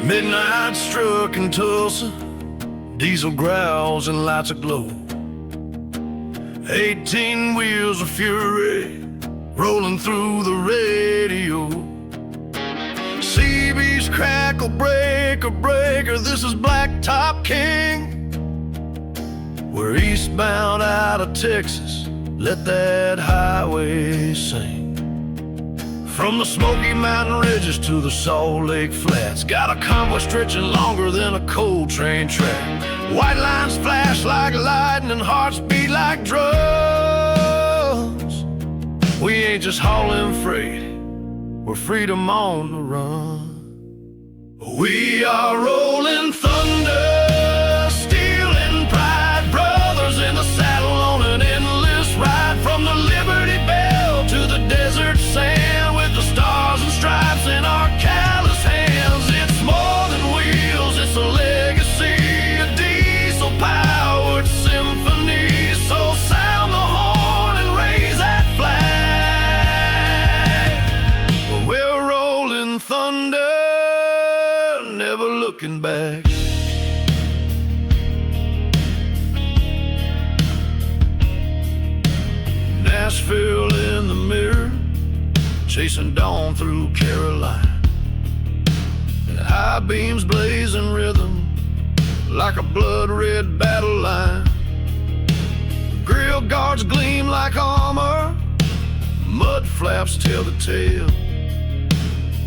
Midnight struck in Tulsa, diesel growls and lights aglow. 18 wheels of fury rolling through the radio. CB's crackle, breaker, breaker, this is Blacktop King. We're eastbound out of Texas, let that highway sing. From the Smoky Mountain Ridges to the Salt Lake Flats, got a convoy stretching longer than a coal train track. White lines flash like lightning, hearts beat like drums. We ain't just hauling freight, we're freedom on the run. We are rolling thunder, steel and pride, brothers in the saddle on an endless ride. From the Liberty Bell to the desert sand, with the stars and stripes in our callous hands. It's more than wheels, it's a legacy, a diesel-powered symphony. So sound the horn and raise that flag. We're rolling thunder, never looking back. Nashville in the mirror, chasing dawn through Carolina. And high beams blazing rhythm like a blood-red battle line. Grill guards gleam like armor, mud flaps tell the tale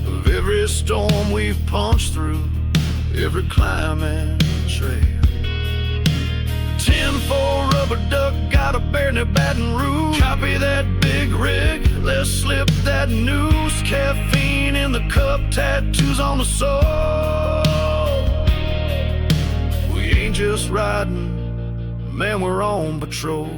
of every storm we've punched through, every climb and trail. 10-4 rubber duck, got a bear near Baton Rouge. Copy that big rig, let's slip that noose. Caffeine in the cup, tattoos on the soul. We ain't just riding, man, we're on patrol.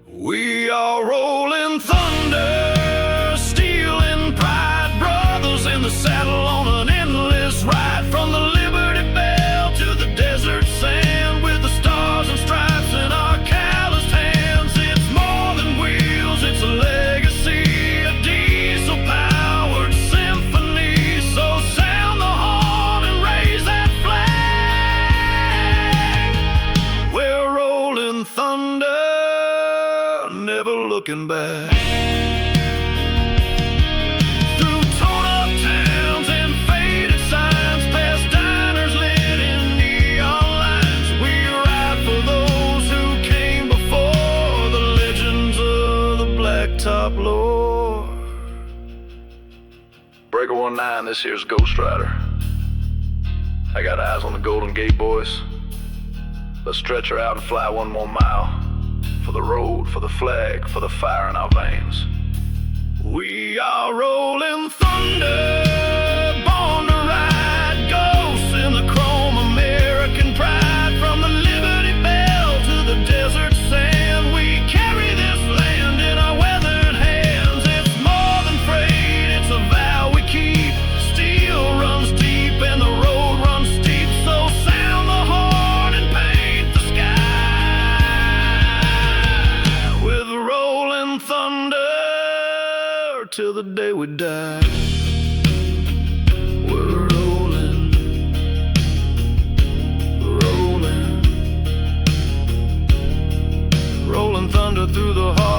We are rolling thunder, steel and pride, brothers in the saddle on an endless ride. From the Liberty Bell to the desert sand, with the stars and stripes in our calloused hands. It's more than wheels, it's a legacy, a diesel-powered symphony. So sound the horn and raise that flag. We're rolling thunder, never looking back. Through torn-up towns and faded signs, past diners lit in neon lines, we ride for those who came before, the legends of the Blacktop Lord. Breaker 19, this here's Ghost Rider. I got eyes on the Golden Gate boys. Let's stretch her out and fly one more mile. For the road, for the flag, for the fire in our veins. We are rolling thunder, born to ride, ghosts in the chrome, American pride. From the Liberty Bell to the desert sand, we carry this land in our weathered hands. It's more than freight, it's a vow we keep. Steel runs deep and the road runs steep. So sound the horn and paint the sky with rolling thunder till the day we die. We're rolling, rolling, rolling thunder through the heart